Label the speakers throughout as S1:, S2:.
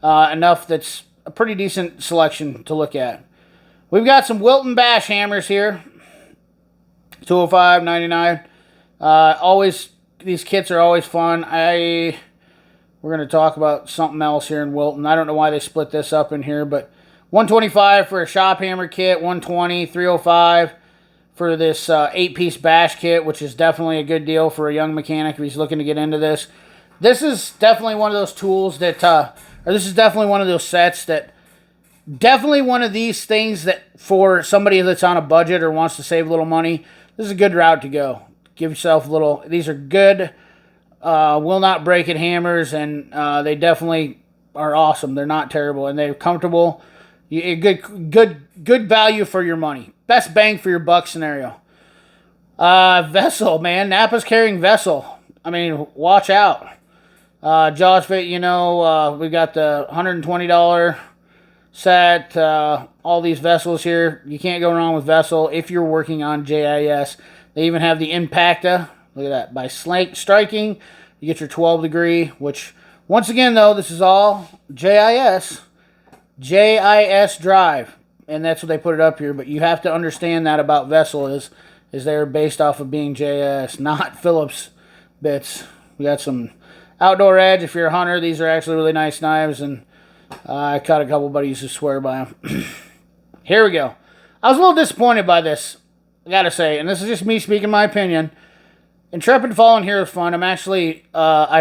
S1: enough that's a pretty decent selection to look at. We've got some Wilton bash hammers here. 205, 99. Always, these kits are always fun. We're going to talk about something else here in Wilton. I don't know why they split this up in here, but 125 for a shop hammer kit, 120, 305 for this 8-piece bash kit, which is definitely a good deal for a young mechanic if he's looking to get into this. This is definitely one of those tools that, or this is definitely one of those sets that, definitely one of these things that for somebody that's on a budget or wants to save a little money, this is a good route to go. Give yourself a little, these are good, will not break it hammers, and they definitely are awesome. They're not terrible, and they're comfortable. Good value for your money. Best bang for your buck scenario. Vessel, man. Napa's carrying Vessel. I mean, watch out. Jaws Fit, we got the $120 set. All these vessels here. You can't go wrong with Vessel if you're working on JIS. They even have the Impacta. Look at that. By striking, you get your 12 degree, which, once again, though, this is all JIS drive, and that's what they put it up here. But you have to understand that about Vessel is they're based off of being JIS, not Phillips bits. We got some Outdoor Edge. If you're a hunter, these are actually really nice knives, and I caught a couple buddies who swear by them. Here we go. I was a little disappointed by this, I gotta say, and this is just me speaking my opinion. Intrepid Fallen Hero is fun. I've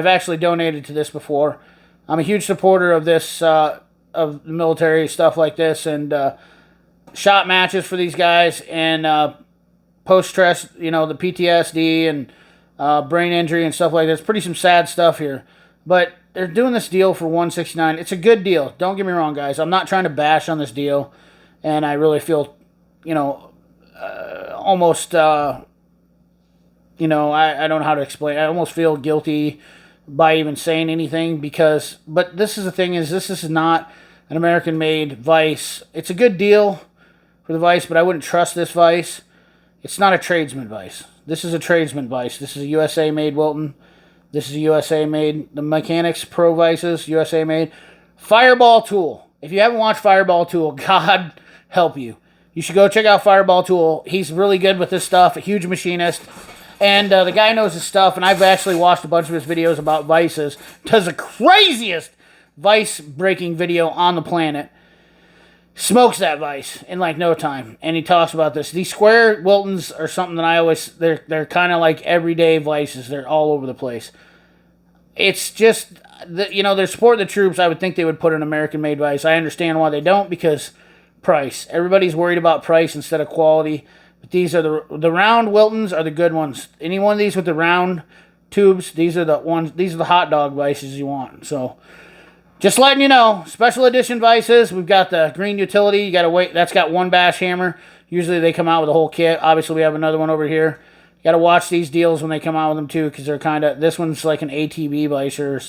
S1: actually donated to this before. I'm a huge supporter of this, of military stuff like this, and shot matches for these guys, and post-stress, the PTSD and brain injury and stuff like that. It's some sad stuff here. But they're doing this deal for $169. It's a good deal. Don't get me wrong, guys. I'm not trying to bash on this deal, and I really feel, almost, I don't know how to explain. I almost feel guilty by even saying anything but this is the thing is, this is not an American-made vise. It's a good deal for the vise, but I wouldn't trust this vise. It's not a tradesman vise. This is a tradesman vise. This is a USA-made Wilton. This is a USA-made. The Mechanics Pro Vices, USA-made. Fireball Tool. If you haven't watched Fireball Tool, God help you. You should go check out Fireball Tool. He's really good with this stuff, a huge machinist. And the guy knows his stuff, and I've actually watched a bunch of his videos about vices. Does the craziest vice-breaking video on the planet. Smokes that vise in like no time. And he talks about this. These square Wiltons are something that they're kind of like everyday vices. They're all over the place. It's just, they're supporting the troops. I would think they would put an American-made vise. I understand why they don't, because price. Everybody's worried about price instead of quality. But these are the round Wiltons are the good ones. Any one of these with the round tubes, these are the ones. These are the hot dog vices you want. So, just letting you know, special edition vices. We've got the green utility. You gotta wait. That's got one bash hammer. Usually they come out with a whole kit. Obviously we have another one over here. You gotta watch these deals when they come out with them too, because they're kind of. This one's like an ATV vice or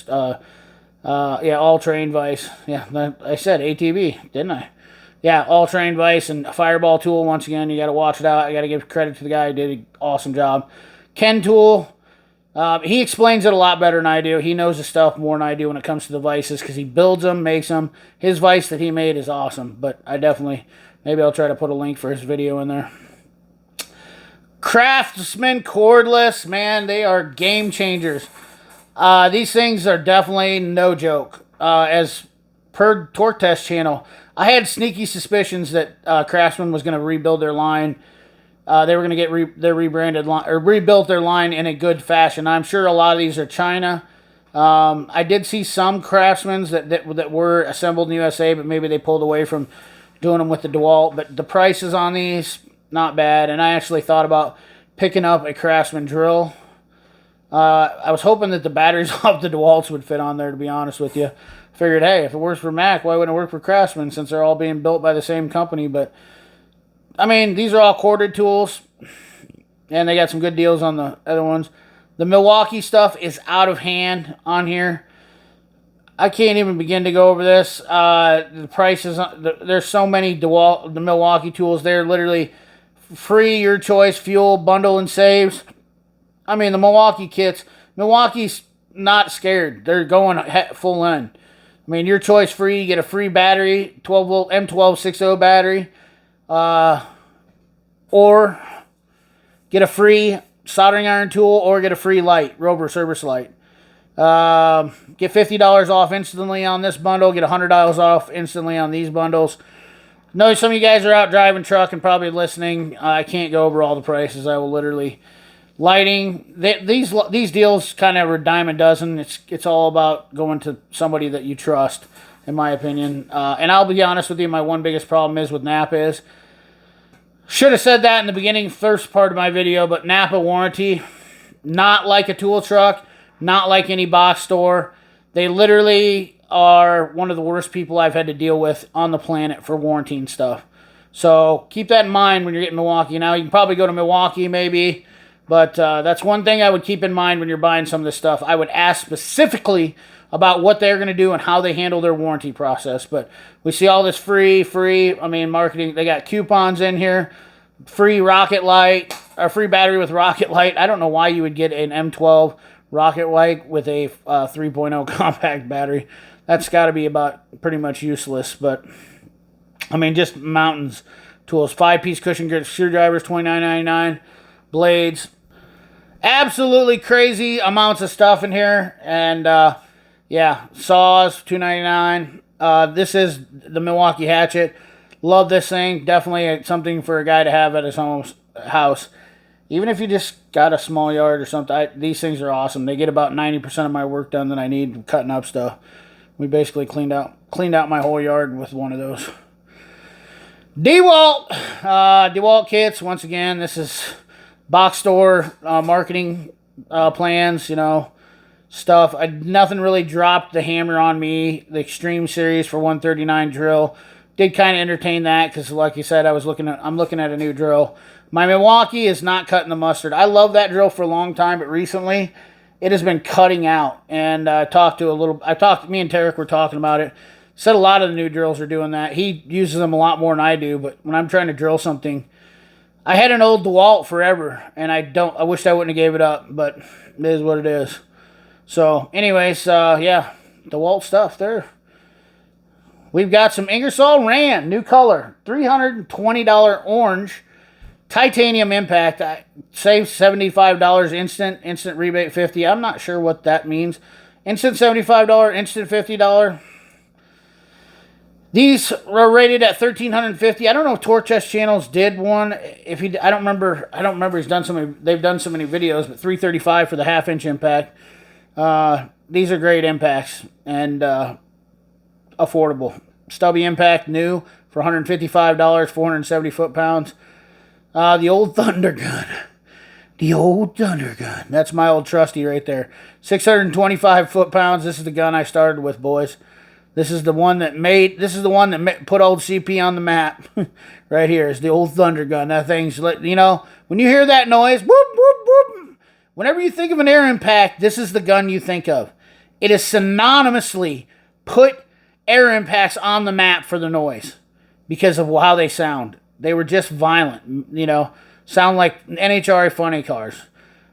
S1: all terrain vice. Yeah, I said ATV, didn't I? Yeah, all-terrain vise and a Fireball Tool. Once again, you got to watch it out. I got to give credit to the guy who did an awesome job. Ken Tool, he explains it a lot better than I do. He knows his stuff more than I do when it comes to the vices, because he builds them, makes them. His vise that he made is awesome, but maybe I'll try to put a link for his video in there. Craftsman cordless, man, they are game changers. These things are definitely no joke. As per Torque Test channel, I had sneaky suspicions that Craftsman was going to rebuild their line. They were going to get their rebranded line, or rebuilt their line in a good fashion. I'm sure a lot of these are China. I did see some Craftsmans that were assembled in the USA, but maybe they pulled away from doing them with the DeWalt. But the prices on these, not bad. And I actually thought about picking up a Craftsman drill. I was hoping that the batteries off the DeWalts would fit on there, to be honest with you. Figured, hey, if it works for Mac, why wouldn't it work for Craftsman, since they're all being built by the same company? But, I mean, these are all corded tools, and they got some good deals on the other ones. The Milwaukee stuff is out of hand on here. I can't even begin to go over this. The prices, there's so many the Milwaukee tools. They're literally free, your choice, fuel, bundle, and saves. I mean, the Milwaukee kits, Milwaukee's not scared. They're going full in. I mean, your choice free. You get a free battery, 12 volt M1260 battery, or get a free soldering iron tool, or get a free light, Rover service light. Get $50 off instantly on this bundle. Get $100 off instantly on these bundles. I know some of you guys are out driving truck and probably listening. I can't go over all the prices. I will literally... Lighting, these deals kind of are a dime a dozen. It's all about going to somebody that you trust, in my opinion. And I'll be honest with you, my one biggest problem is with Napa is, should have said that in the beginning, first part of my video, but Napa warranty, not like a tool truck, not like any box store. They literally are one of the worst people I've had to deal with on the planet for warranting stuff. So keep that in mind when you're getting Milwaukee. Now, you can probably go to Milwaukee maybe, but that's one thing I would keep in mind when you're buying some of this stuff. I would ask specifically about what they're going to do and how they handle their warranty process. But we see all this free, marketing. They got coupons in here. Free rocket light, or free battery with rocket light. I don't know why you would get an M12 rocket light with a 3.0 compact battery. That's got to be about pretty much useless. But, I mean, just mountains. Tools. 5-piece cushion grip screwdrivers, $29.99. Blades. Absolutely crazy amounts of stuff in here. And, yeah, saws, $2.99. This is the Milwaukee Hatchet. Love this thing. Definitely something for a guy to have at his house. Even if you just got a small yard or something, these things are awesome. They get about 90% of my work done that I need cutting up stuff. We basically cleaned out my whole yard with one of those. DeWalt kits. Once again, this is box store marketing plans, you know, stuff. Nothing really dropped the hammer on me. The Extreme Series for 139 drill did kind of entertain that because, like you said, I'm looking at a new drill. My Milwaukee is not cutting the mustard. I love that drill for a long time, but recently it has been cutting out. And me and Tarek were talking about it. Said a lot of the new drills are doing that. He uses them a lot more than I do, but when I'm trying to drill something, I had an old DeWalt forever, and I wish I wouldn't have gave it up, but it is what it is. So, anyways, yeah, DeWalt stuff there. We've got some Ingersoll Ram, new color, $320 orange, titanium impact. I saved $75 instant rebate $50. I'm not sure what that means. Instant $75, instant $50. These are rated at $1,350. I don't know if Torque Test Channels did one. I don't remember. He's done so many. They've done so many videos, but $335 for the half-inch impact. These are great impacts and affordable. Stubby impact, new for $155, 470 foot-pounds. The old Thunder Gun. The old Thunder Gun. That's my old trusty right there. 625 foot-pounds. This is the gun I started with, boys. This is the one that put old CP on the map. Right here is the old Thunder Gun. That thing's, you know, when you hear that noise, whoop, whoop, whoop. Whenever you think of an air impact, this is the gun you think of. It is synonymously put air impacts on the map for the noise because of how they sound. They were just violent, you know, sound like NHRA funny cars.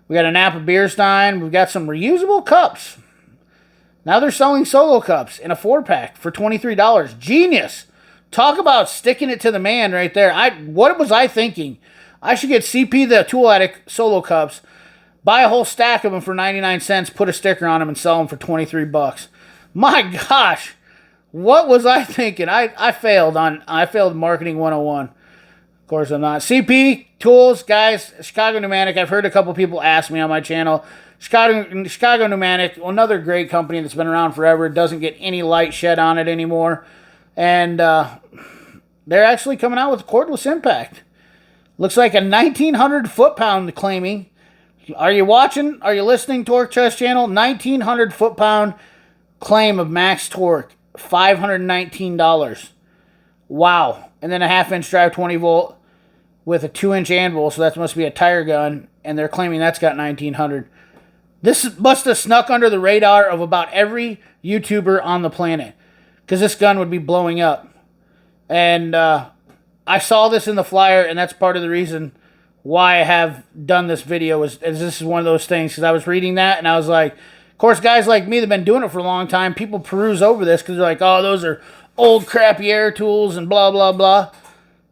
S1: We got a Napa beer stein. We've got some reusable cups. Now they're selling solo cups in a 4-pack for $23. Genius. Talk about sticking it to the man right there. What was I thinking? I should get CP the Tool Addict solo cups, buy a whole stack of them for 99 cents, put a sticker on them, and sell them for 23 bucks. My gosh. What was I thinking? I failed marketing 101. Of course I'm not. CP Tools, guys, Chicago Pneumatic. I've heard a couple people ask me on my channel. Chicago Pneumatic, another great company that's been around forever. Doesn't get any light shed on it anymore. And they're actually coming out with cordless impact. Looks like a 1,900 foot-pound claiming. Are you watching? Are you listening, Torque Test Channel? 1,900 foot-pound claim of max torque. $519. Wow. And then a half-inch drive 20 volt with a 2-inch anvil, so that must be a tire gun, and they're claiming that's got 1,900. This must have snuck under the radar of about every YouTuber on the planet, because this gun would be blowing up. And I saw this in the flyer, and that's part of the reason why I have done this video, is this is one of those things, because I was reading that, and I was like, Of course, guys like me that have been doing it for a long time, people peruse over this because they're like, oh, those are old crappy air tools and blah, blah, blah.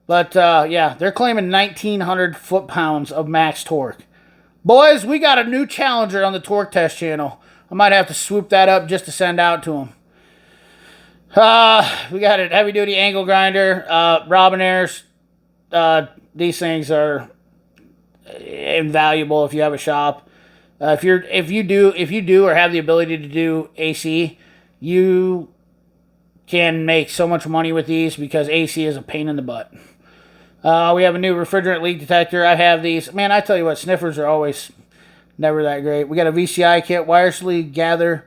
S1: But, yeah, they're claiming 1,900 foot-pounds of max torque. Boys, we got a new Challenger on the torque test channel. I might have to swoop that up just to send out to them. We got a heavy-duty angle grinder, Robinairs. These things are invaluable if you have a shop. If you do or have the ability to do AC, you can make so much money with these because AC is a pain in the butt. We have a new refrigerant leak detector. I have these. Man, I tell you what, sniffers are always never that great. We got a VCI kit, wirelessly gather.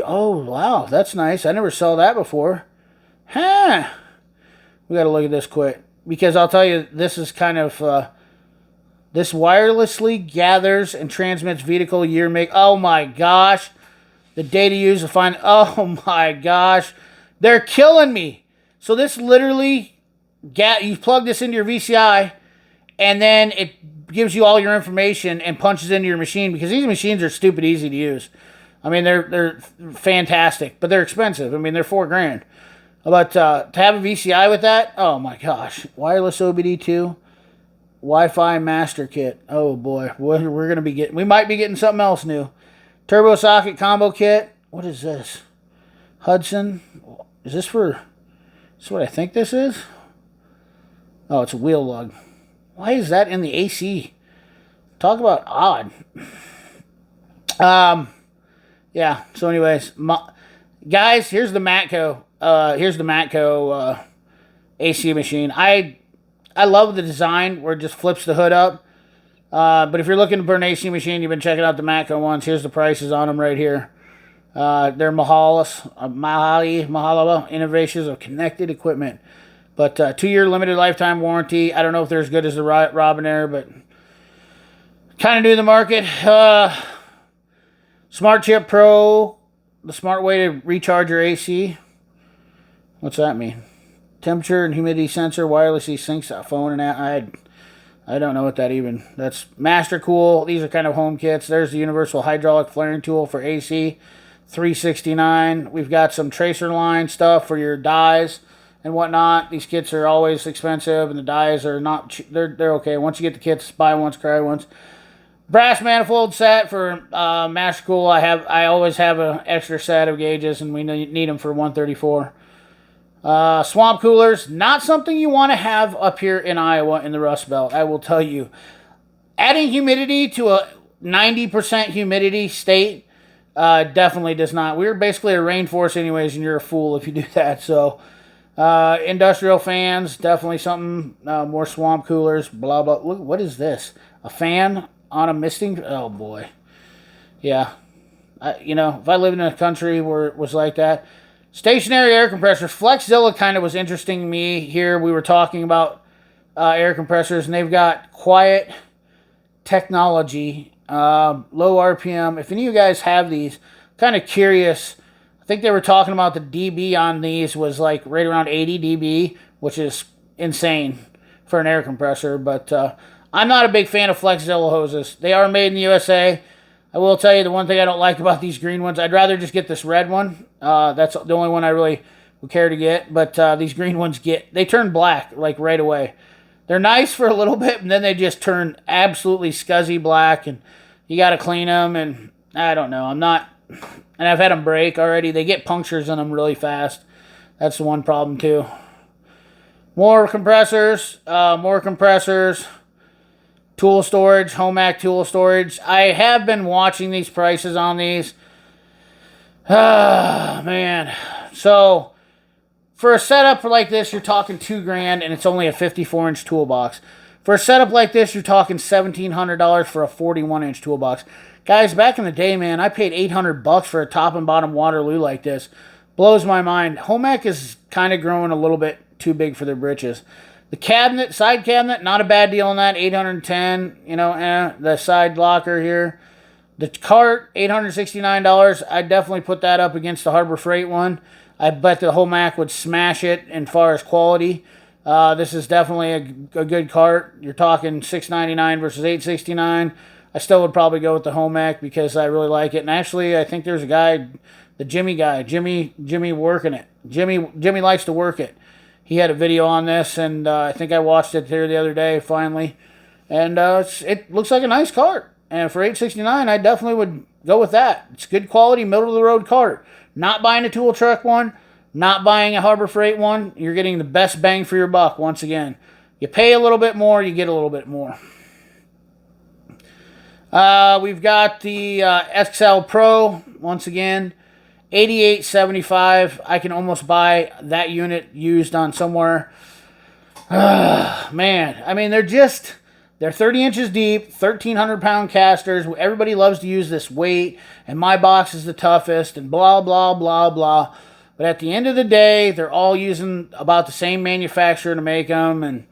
S1: Oh, wow, that's nice. I never saw that before. Huh. We got to look at this quick. Because I'll tell you, this is kind of... this wirelessly gathers and transmits vehicle year make. Oh, my gosh. The data used to find... Oh, my gosh. They're killing me. So this literally... you plug this into your VCI, and then it gives you all your information and punches into your machine, because these machines are stupid easy to use. I mean, they're fantastic, but they're expensive. I mean, they're $4,000. But to have a VCI with that, oh my gosh. Wireless OBD2, Wi-Fi master kit. Oh boy, we're gonna be getting. We might be getting something else new. Turbo socket combo kit. What is this? Hudson. Is this for? Is this what I think this is? Oh, it's a wheel lug. Why is that in the AC? Talk about odd. Yeah. So, anyways, guys, here's the Matco. Here's the Matco AC machine. I love the design where it just flips the hood up. But if you're looking for an AC machine, you've been checking out the Matco ones. Here's the prices on them right here. They're Mahalo Innovations of Connected Equipment. But 2-year limited lifetime warranty. I don't know if they're as good as the Robinair, but kind of new to the market. Smart Chip Pro, the smart way to recharge your AC. What's that mean? Temperature and humidity sensor wirelessly syncs that phone and I don't know what that even. That's Master Cool. These are kind of home kits. There's the universal hydraulic flaring tool for AC, $369. We've got some tracer line stuff for your dies and whatnot. These kits are always expensive, and the dies are not. They're okay. Once you get the kits, buy once, cry once. Brass manifold set for Master Cool. I always have an extra set of gauges, and we need them for 134. Swamp coolers, not something you want to have up here in Iowa in the Rust Belt. I will tell you, adding humidity to a 90% humidity state definitely does not. We're basically a rainforest anyways, and you're a fool if you do that. So. Industrial fans, definitely something. More swamp coolers, blah, blah. Look, what is this? A fan on a misting? Oh, boy. Yeah. If I lived in a country where it was like that. Stationary air compressors. FlexZilla kind of was interesting to me here. We were talking about air compressors, and they've got quiet technology, low RPM. If any of you guys have these, kind of curious. I think they were talking about the dB on these was like right around 80 dB, which is insane for an air compressor. But I'm not a big fan of FlexZilla hoses. They are made in the USA. I will tell you the one thing I don't like about these green ones, I'd rather just get this red one. That's the only one I really would care to get. But these green ones they turn black like right away. They're nice for a little bit, and then they just turn absolutely scuzzy black, and you got to clean them. And I don't know. And I've had them break already. They get punctures in them really fast. That's the one problem too. More compressors. Tool storage. HOMAK tool storage. I have been watching these prices on these. Ah, man. So, for a setup like this, you're talking $2,000, and it's only a 54-inch toolbox. For a setup like this, you're talking $1,700 for a 41-inch toolbox. Guys, back in the day, man, I paid $800 for a top and bottom Waterloo like this. Blows my mind. HOMAK is kind of growing a little bit too big for their britches. The cabinet, side cabinet, not a bad deal on that, $810. The side locker here. The cart, $869. I'd definitely put that up against the Harbor Freight one. I bet the HOMAK would smash it as far as quality. This is definitely a good cart. You're talking $699 versus $869. I still would probably go with the HOMAK because I really like it. And actually, I think there's a guy, the Jimmy guy, Jimmy working it. Jimmy likes to work it. He had a video on this, and I think I watched it there the other day finally. And it looks like a nice cart. And for $869, I definitely would go with that. It's good quality, middle of the road cart. Not buying a tool truck one, not buying a Harbor Freight one. You're getting the best bang for your buck once again. You pay a little bit more, you get a little bit more. We've got the XL Pro once again, $88.75. I can almost buy that unit used on somewhere. Man, I mean, they're 30 inches deep, 1,300 pound casters. Everybody loves to use this weight, and my box is the toughest, and blah, blah, blah, blah. But at the end of the day, they're all using about the same manufacturer to make them, and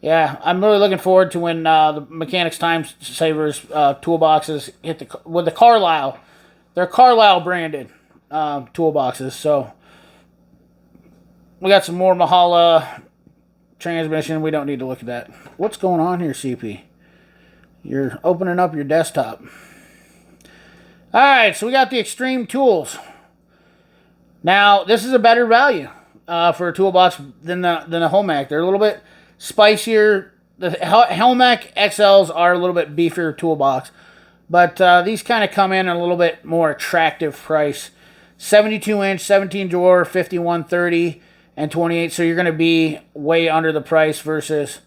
S1: yeah, I'm really looking forward to when the Mechanics Time Savers toolboxes hit with the Carlisle. They're Carlisle branded toolboxes, so we got some more Mahala transmission. We don't need to look at that. What's going on here, CP? You're opening up your desktop. Alright, so we got the Extreme Tools. Now, this is a better value for a toolbox than the HOMAK. They're a little bit spicier. The HOMAK XLs are a little bit beefier toolbox. But these kind of come in at a little bit more attractive price. 72 inch, 17 drawer, 5130 and 28. So you're going to be way under the price versus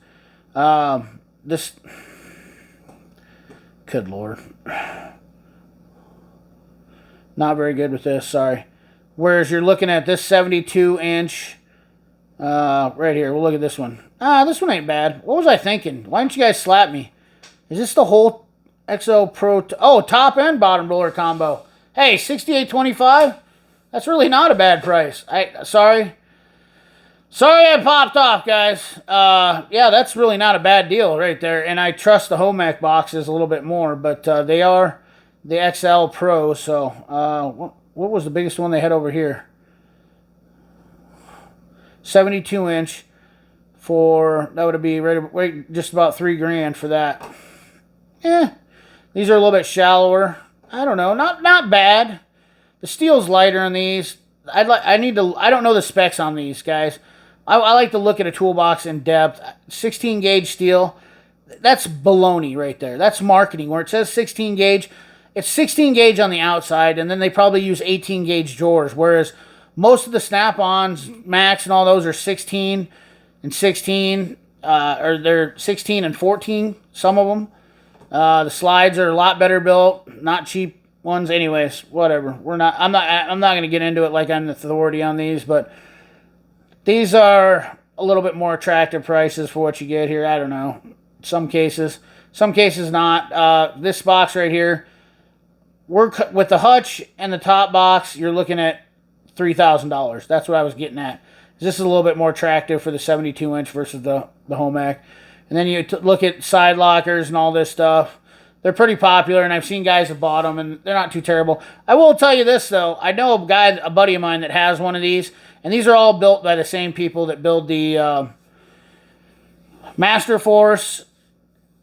S1: this. Good Lord. Not very good with this, sorry. Whereas you're looking at this 72 inch right here. We'll look at this one. This one ain't bad. What was I thinking? Why didn't you guys slap me? Is this the whole XL Pro? Top and bottom roller combo. Hey, $68.25? That's really not a bad price. Sorry I popped off, guys. Yeah, that's really not a bad deal right there. And I trust the HOMAK boxes a little bit more, but they are the XL Pro. So, what was the biggest one they had over here? 72 inch for, that would be right just about $3,000 for that. These are a little bit shallower. I don't know, not bad. The steel's lighter on these. I don't know the specs on these, guys. I like to look at a toolbox in depth. 16 gauge steel. That's baloney right there. That's marketing. Where it says 16 gauge, it's 16 gauge on the outside, and then they probably use 18 gauge drawers. Whereas most of the Snap-ons, Max, and all those are 16 and 16, or they're 16 and 14. Some of them. The slides are a lot better built, not cheap ones. Anyways, whatever. I'm not going to get into it like I'm the authority on these, but these are a little bit more attractive prices for what you get here. I don't know. Some cases not. This box right here, with the hutch and the top box, you're looking at $3,000. That's what I was getting at. This is a little bit more attractive for the 72 inch versus the HOMAK. And then you look at side lockers and all this stuff. They're pretty popular, and I've seen guys that bought them, and they're not too terrible. I will tell you this, though. I know a buddy of mine that has one of these, and these are all built by the same people that build the Master Force.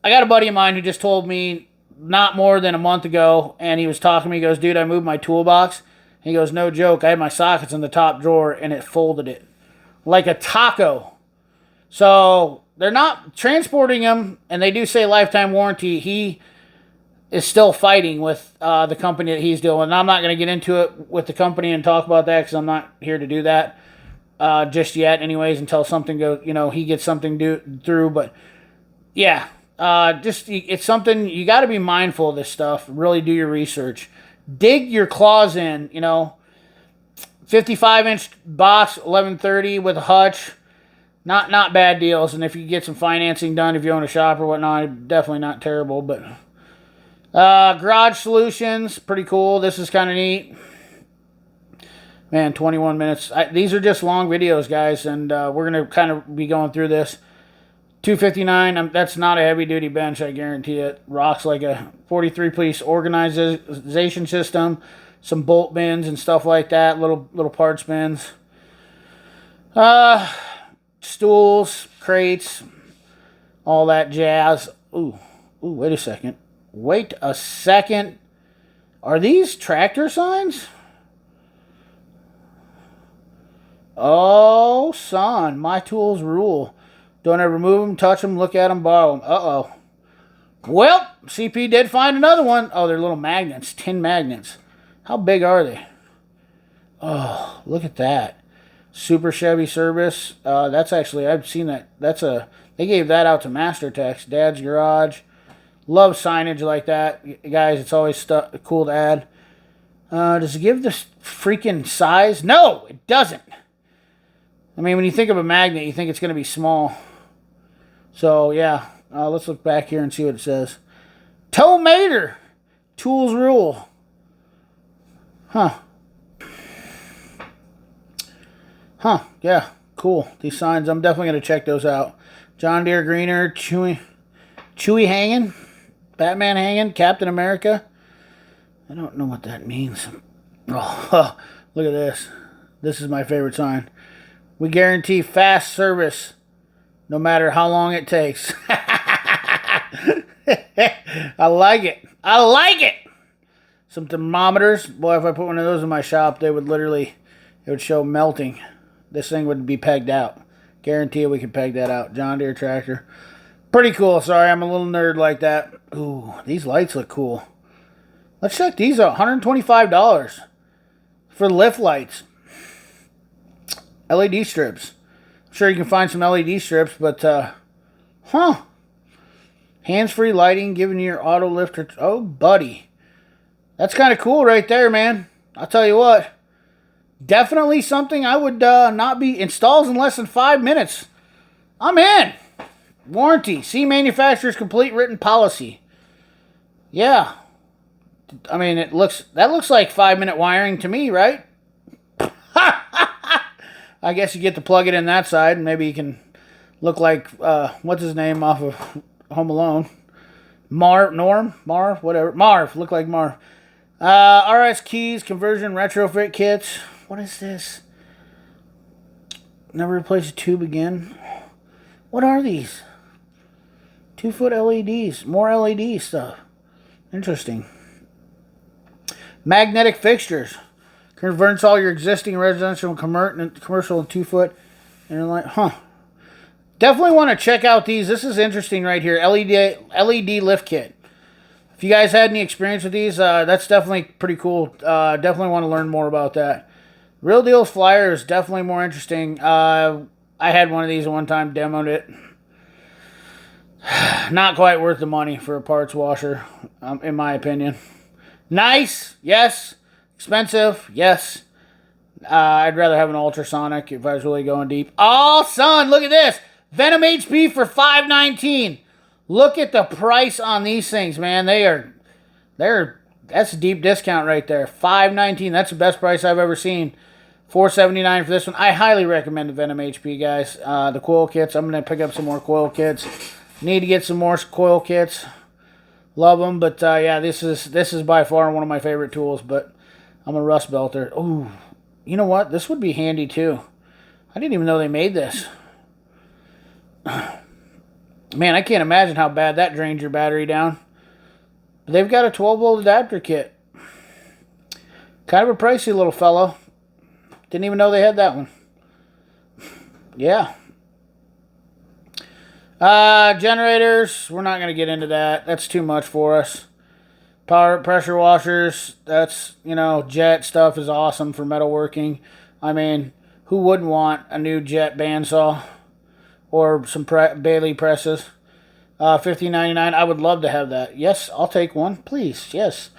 S1: I got a buddy of mine who just told me not more than a month ago, and he was talking to me. He goes, dude, I moved my toolbox. He goes, no joke, I had my sockets in the top drawer, and it folded it like a taco. So they're not transporting them, and they do say lifetime warranty. He is still fighting with the company that he's dealing with. And I'm not going to get into it with the company and talk about that because I'm not here to do that just yet anyways until something goes, he gets something through. But, yeah, it's something, you got to be mindful of this stuff. Really do your research. Dig your claws in, 55-inch box, 1130 with a hutch. Not bad deals, and if you get some financing done, if you own a shop or whatnot, definitely not terrible. But Garage Solutions, pretty cool. This is kind of neat. Man, 21 minutes. These are just long videos, guys, and we're going to kind of be going through this. $259, that's not a heavy-duty bench, I guarantee it. Rocks like a 43-piece organization system, some bolt bins and stuff like that, little parts bins. Stools, crates, all that jazz. Ooh, wait a second. Wait a second. Are these tractor signs? Oh, son. My tools rule. Don't ever move them, touch them, look at them, borrow them. Uh-oh. Well, CP did find another one. Oh, they're little magnets. Tin magnets. How big are they? Oh, look at that. Super Chevy service. That's actually, I've seen that. They gave that out to Master Techs. Dad's Garage. Love signage like that. Guys, it's always cool to add. Does it give the freaking size? No, it doesn't. I mean, when you think of a magnet, you think it's going to be small. So, yeah. Let's look back here and see what it says. Toe Mater. Tools rule. Huh. Huh. Yeah. Cool. These signs, I'm definitely going to check those out. John Deere Greener. Chewy hanging. Batman hanging. Captain America. I don't know what that means. Oh, look at this. This is my favorite sign. We guarantee fast service no matter how long it takes. I like it. I like it. Some thermometers. Boy, if I put one of those in my shop, it would show melting. This thing would be pegged out. Guarantee we can peg that out. John Deere tractor. Pretty cool. Sorry, I'm a little nerd like that. Ooh, these lights look cool. Let's check these out. $125 for lift lights. LED strips. I'm sure you can find some LED strips, but, hands-free lighting, giving you your auto lifter. Oh, buddy. That's kind of cool right there, man. I'll tell you what. Definitely something I would not be... Installs in less than 5 minutes. I'm in. Warranty. See manufacturer's complete written policy. Yeah. I mean, that looks like 5-minute wiring to me, right? I guess you get to plug it in that side, and maybe you can look like, what's his name off of Home Alone? Marv, whatever. Marv, look like Marv. RS keys, conversion, retrofit kits. What is this? Never replace a tube again. What are these? 2-foot LEDs. More LED stuff. Interesting. Magnetic fixtures. Converts all your existing residential and commercial and 2-foot. And you're like, Definitely want to check out these. This is interesting right here. LED lift kit. If you guys had any experience with these, that's definitely pretty cool. Definitely want to learn more about that. Real Deal's flyer is definitely more interesting. I had one of these at one time, demoed it. Not quite worth the money for a parts washer, in my opinion. Nice, yes. Expensive, yes. I'd rather have an ultrasonic if I was really going deep. Oh, son, look at this. Venom HP for $5.19. Look at the price on these things, man. That's a deep discount right there. $5.19. That's the best price I've ever seen. $4.79 for this one. I highly recommend the Venom HP, guys. The coil kits. I'm going to pick up some more coil kits. Need to get some more coil kits. Love them, but yeah, this is by far one of my favorite tools, but I'm a rust belter. Ooh, you know what? This would be handy too. I didn't even know they made this. Man, I can't imagine how bad that drains your battery down. But they've got a 12-volt adapter kit. Kind of a pricey little fellow. Didn't even know they had that one. Yeah. Generators, we're not going to get into that. That's too much for us. Power pressure washers, that's, jet stuff is awesome for metalworking. I mean, who wouldn't want a new jet bandsaw or some Bailey presses? $15.99, I would love to have that. Yes, I'll take one, please. Yes.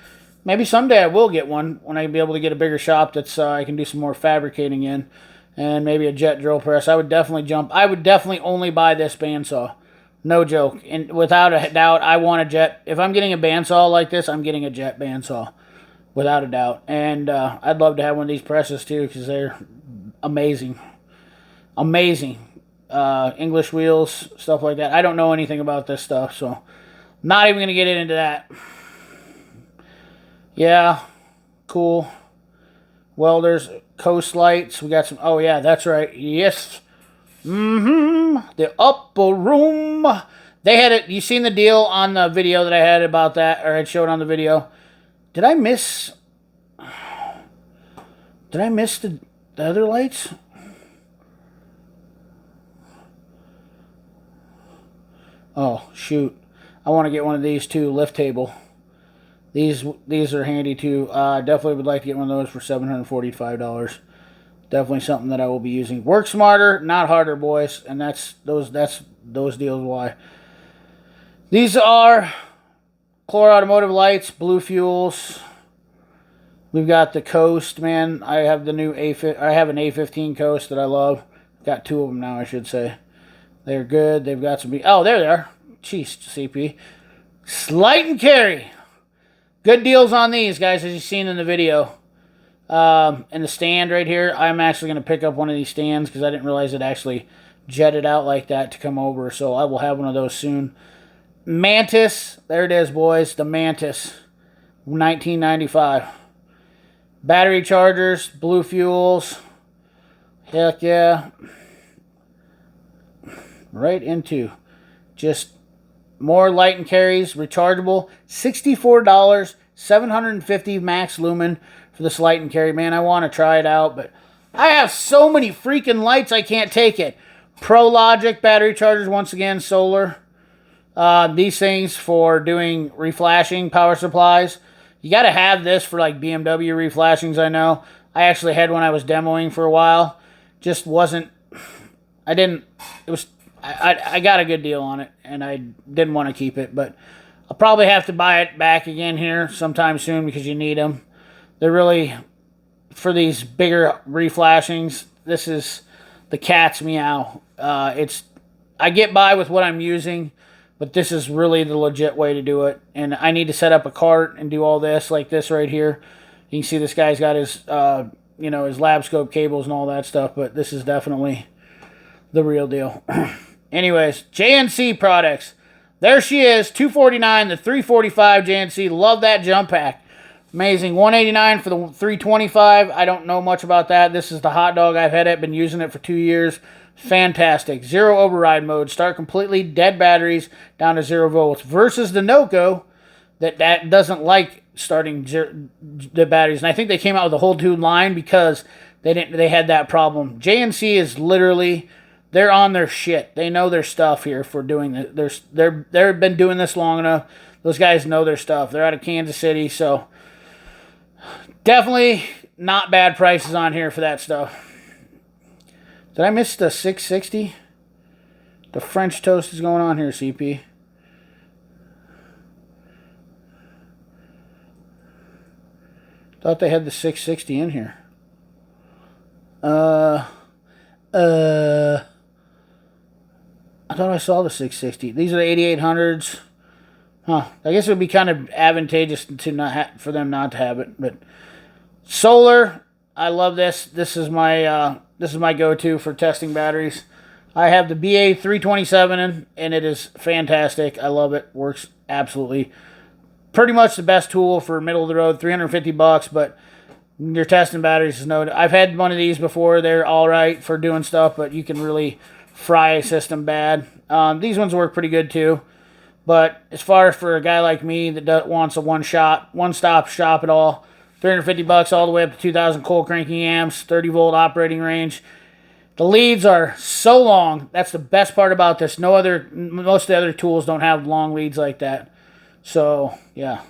S1: Maybe someday I will get one when I be able to get a bigger shop that's I can do some more fabricating in. And maybe a jet drill press. I would definitely only buy this bandsaw. No joke. And without a doubt, I want a jet. If I'm getting a bandsaw like this, I'm getting a jet bandsaw. Without a doubt. And I'd love to have one of these presses too, because they're amazing. Amazing. English wheels, stuff like that. I don't know anything about this stuff, so not even going to get into that. Yeah. Cool. Welders, coast lights. We got some. Oh, yeah, that's right. Yes. The upper room. They had it. You seen the deal on the video that I had about that, or I showed on the video? Did I miss? Did I miss the other lights? Oh shoot! I want to get one of these too. Lift table. These are handy too. Definitely would like to get one of those for $745. Definitely something that I will be using. Work smarter, not harder, boys. And that's those deals why. These are Chlor Automotive lights, blue fuels. We've got the Coast, man. I have the new I have an A15 Coast that I love. Got two of them now, I should say. They're good. They've got some. Oh, there they are. Jeez, CP. Light and carry. Good deals on these, guys, as you've seen in the video. And the stand right here, I'm actually going to pick up one of these stands because I didn't realize it actually jetted out like that to come over. So I will have one of those soon. Mantis. There it is, boys. The Mantis. 1995. Battery chargers. Blue fuels. Heck yeah. Right into just more light and carries, rechargeable, $64, 750 max lumen for this light and carry. Man, I want to try it out, but I have so many freaking lights I can't take it. ProLogic battery chargers, once again, solar. These things for doing reflashing power supplies. You got to have this for like BMW reflashings, I know. I actually had one I was demoing for a while. Just wasn't, I got a good deal on it, and I didn't want to keep it, but I'll probably have to buy it back again here sometime soon because you need them. They're really, for these bigger reflashings, this is the cat's meow. I get by with what I'm using, but this is really the legit way to do it, and I need to set up a cart and do all this, like this right here. You can see this guy's got his, his lab scope cables and all that stuff, but this is definitely the real deal. Anyways, JNC products. There she is, $249, the 345 JNC. Love that jump pack. Amazing. $189 for the 325. I don't know much about that. This is the hot dog. I've had it, been using it for 2 years. Fantastic. Zero override mode. Start completely dead batteries down to 0 volts. Versus the NOCO that doesn't like starting the batteries. And I think they came out with a whole new line because they had that problem. JNC is literally, they're on their shit. They know their stuff here for doing this. They've been doing this long enough. Those guys know their stuff. They're out of Kansas City, so definitely not bad prices on here for that stuff. Did I miss the 660? The French toast is going on here, CP. Thought they had the 660 in here. I thought I saw the 660. These are the 8800s. Huh. I guess it would be kind of advantageous to for them not to have it. But solar, I love this. This is my go-to for testing batteries. I have the BA327 and it is fantastic. I love it. Works absolutely. Pretty much the best tool for middle of the road. $350, but your testing batteries is no. I've had one of these before. They're all right for doing stuff, but you can really fry a system bad. These ones work pretty good too. But as far as for a guy like me that wants a one-stop shop at all, $350 all the way up to 2,000 cold cranking amps, 30 volt operating range. The leads are so long. That's the best part about this. Most of the other tools don't have long leads like that. So yeah.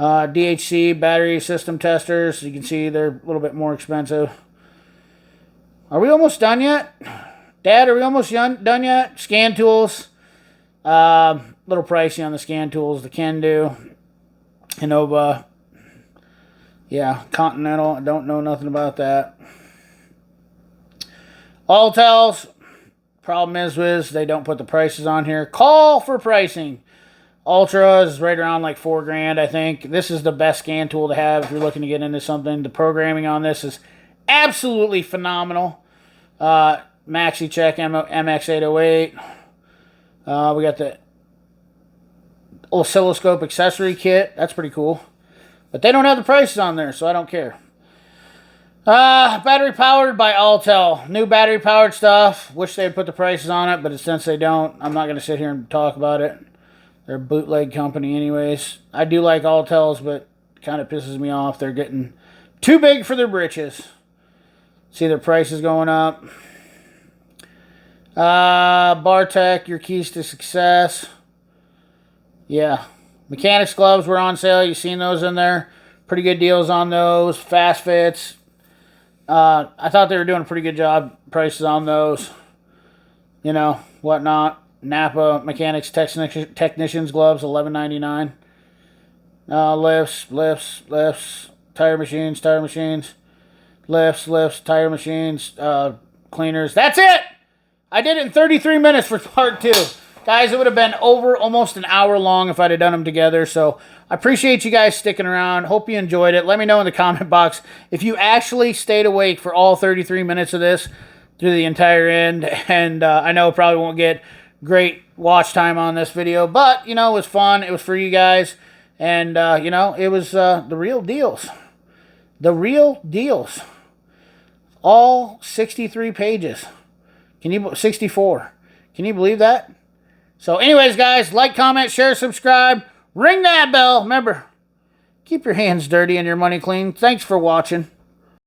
S1: DHC battery system testers. You can see they're a little bit more expensive. Are we almost done yet? Dad, are we almost done yet? Scan tools. Little pricey on the scan tools. The Can-Do. Innova. Yeah, Continental. I don't know nothing about that. Alltels. Problem is they don't put the prices on here. Call for pricing. Ultra is right around like $4,000, I think. This is the best scan tool to have if you're looking to get into something. The programming on this is absolutely phenomenal. MaxiCheck MX808. We got the oscilloscope accessory kit. That's pretty cool. But they don't have the prices on there, so I don't care. Battery powered by Altel. New battery powered stuff. Wish they'd put the prices on it, but since they don't, I'm not going to sit here and talk about it. They're a bootleg company anyways. I do like Altels, but it kind of pisses me off. They're getting too big for their britches. See their prices going up. Bartech, your keys to success. Yeah. Mechanics gloves were on sale. You've seen those in there. Pretty good deals on those. Fast fits. I thought they were doing a pretty good job. Prices on those. You know, whatnot. Napa Mechanics Technicians gloves, $11.99. Lifts. Tire machines. Lifts, tire machines, cleaners. That's it! I did it in 33 minutes for part 2. Guys, it would have been over almost an hour long if I'd have done them together. So I appreciate you guys sticking around. Hope you enjoyed it. Let me know in the comment box if you actually stayed awake for all 33 minutes of this through the entire end. And I know probably won't get great watch time on this video, but, you know, it was fun. It was for you guys. And, you know, it was the real deals. The real deals. All 63 pages. 64. Can you believe that? So anyways, guys, like, comment, share, subscribe. Ring that bell. Remember, keep your hands dirty and your money clean. Thanks for watching.